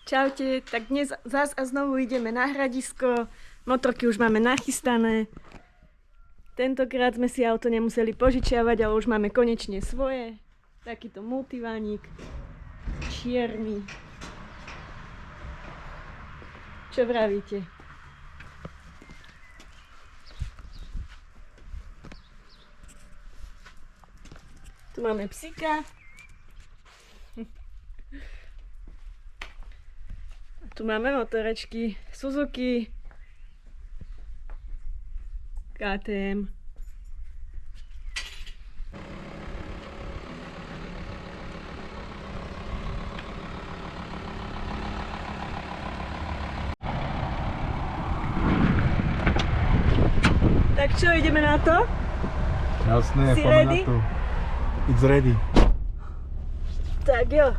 Čaute, tak dnes zás a znovu ideme na hradisko. Motorky už máme nachystané. Tentokrát sme si auto nemuseli požičiavať, ale už máme konečne svoje. Takýto multivánik. Čierny. Čo vravíte? Tu máme psíka. Tu máme motorečky Suzuki, KTM. Tak čo, ideme na to? Jasné, Si poďme ready? na to. It's ready. Tak jo.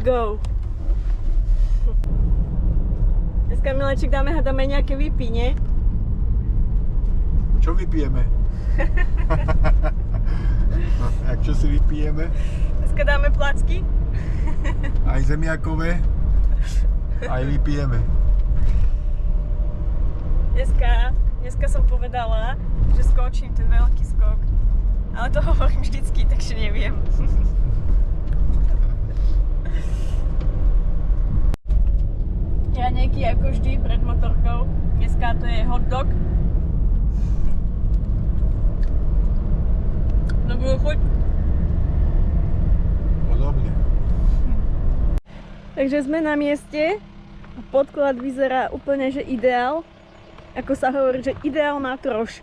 Go. Dneska, Mileček, dáme nejaké vypí, nie? Čo vypijeme? No, jak čo si vypijeme? Dneska dáme placky. Aj zemiakové, aj vypijeme. Dneska som povedala, že skočím ten veľký skok. Ale to hovorím vždycky, takže neviem. Raňajky ako vždy pred motorkou. Dneska to je hot dog. Dobrú chuť. Podobne. Takže sme na mieste. Podklad vyzerá úplne, že ideál. Ako sa hovorí, že ideál má troš.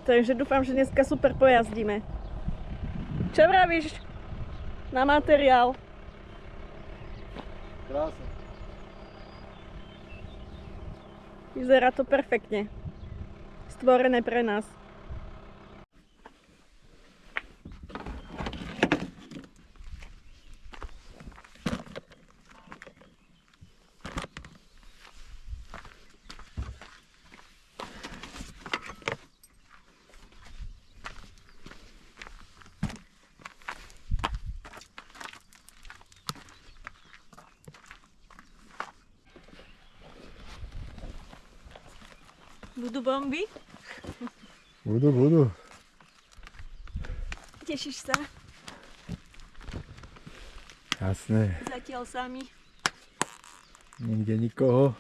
Takže dúfam, že dneska super pojazdíme. Čo vravíš na materiál? Krásne. Vyzerá to perfektne. Stvorené pre nás. Budú bomby? Budú. Tešíš sa? Jasné. Zatiaľ sami. Nikde nikoho.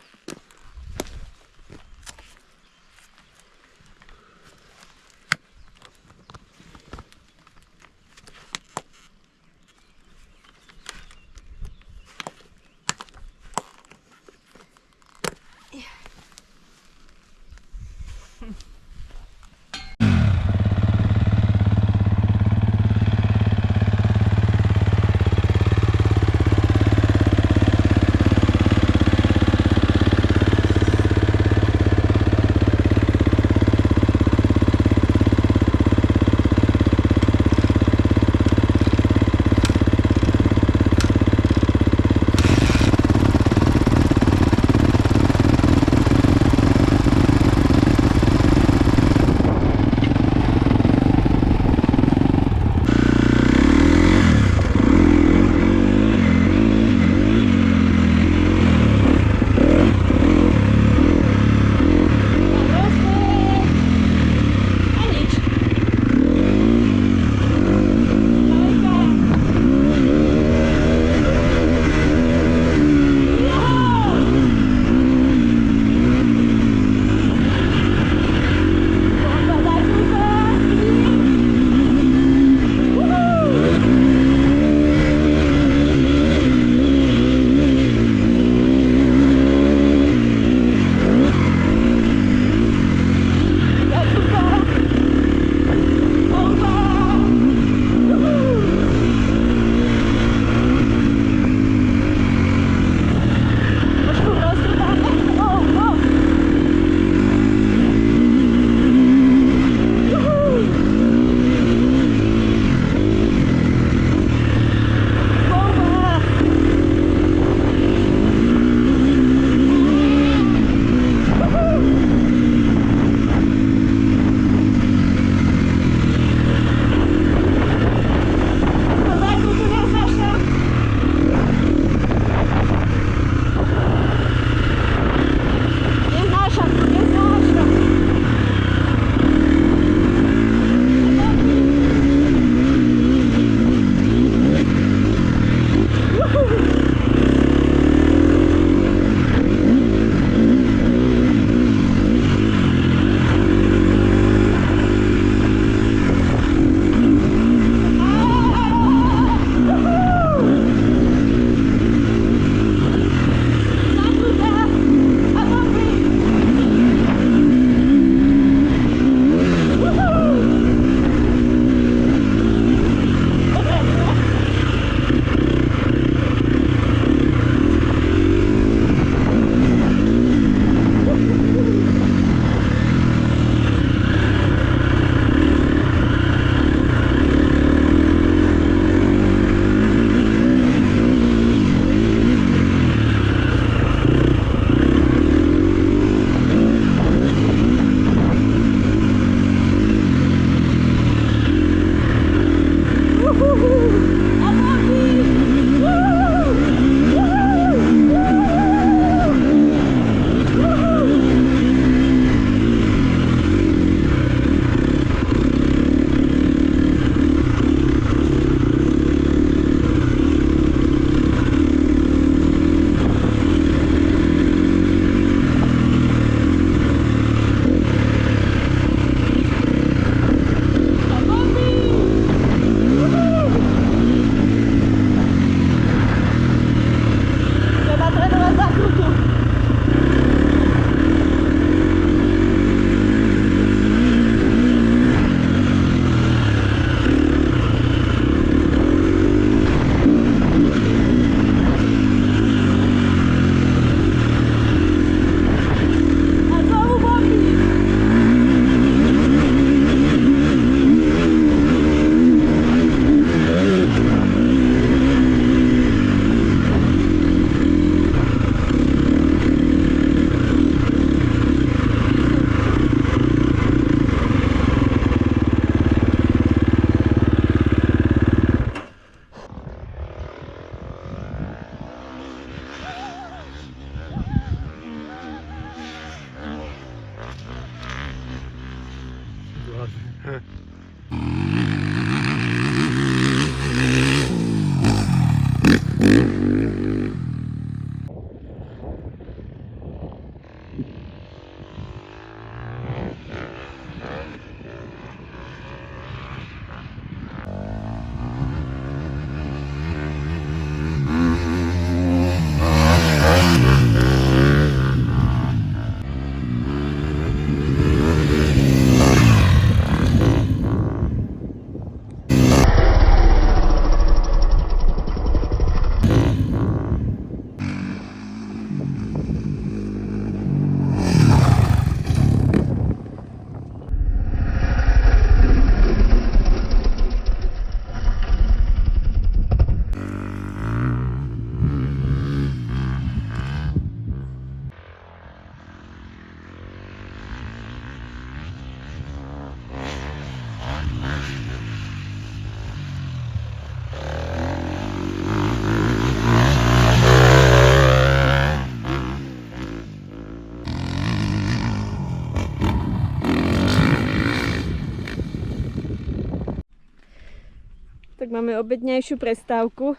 Tak máme obednejšiu prestávku.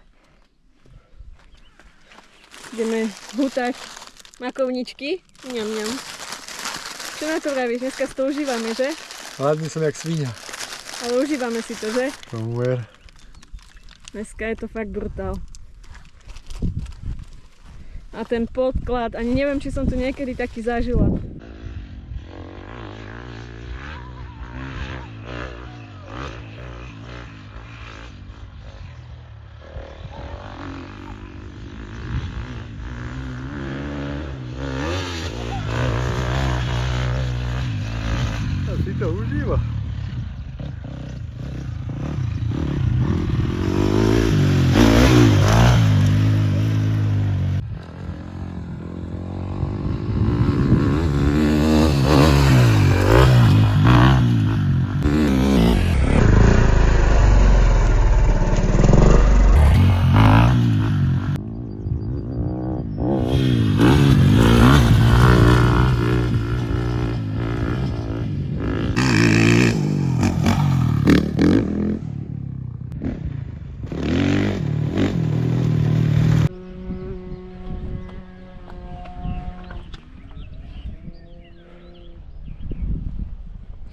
Ideme hútať makovničky. Ňam, ňam. Čo na to vravíš? Dneska si to užívame, že? Hladný som jak svinia. Ale užívame si to, že? Tomu ver. Dneska je to fakt brutál. A ten podklad, ani neviem, či som tu niekedy taký zažila. Si to užíva.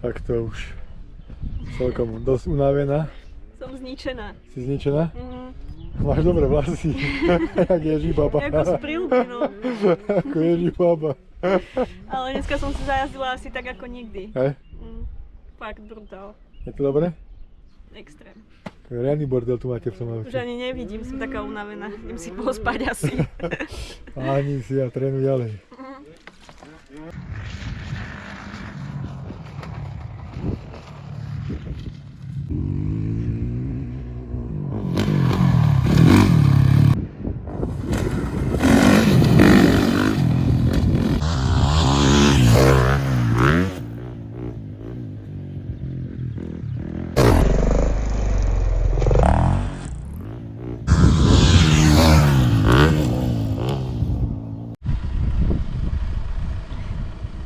Tak to už celkom dosť unavená. Som zničená. Si zničená? Mhm. Máš dobré vlasy. Jak Ježibaba. Ako z príľby, no. Ako Ježibaba. Ale dneska som si zajazdila asi tak ako nikdy. Hej? Fakt brutál. Je to dobré? Extrém. Riadny bordel tu máte v tom aute. Už ani nevidím, som taká unavená. Idem si pospať asi. Ani si a trénuj ďalej.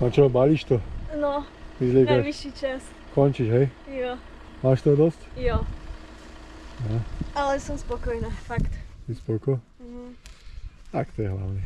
A čo, balíš to? No, Vyzliekaš? najvyšší čas. Končíš, hej? Jo, Máš toho dosť? jo. No. Ale som spokojná, fakt. Si spoko? Mhm. Tak to je hlavne.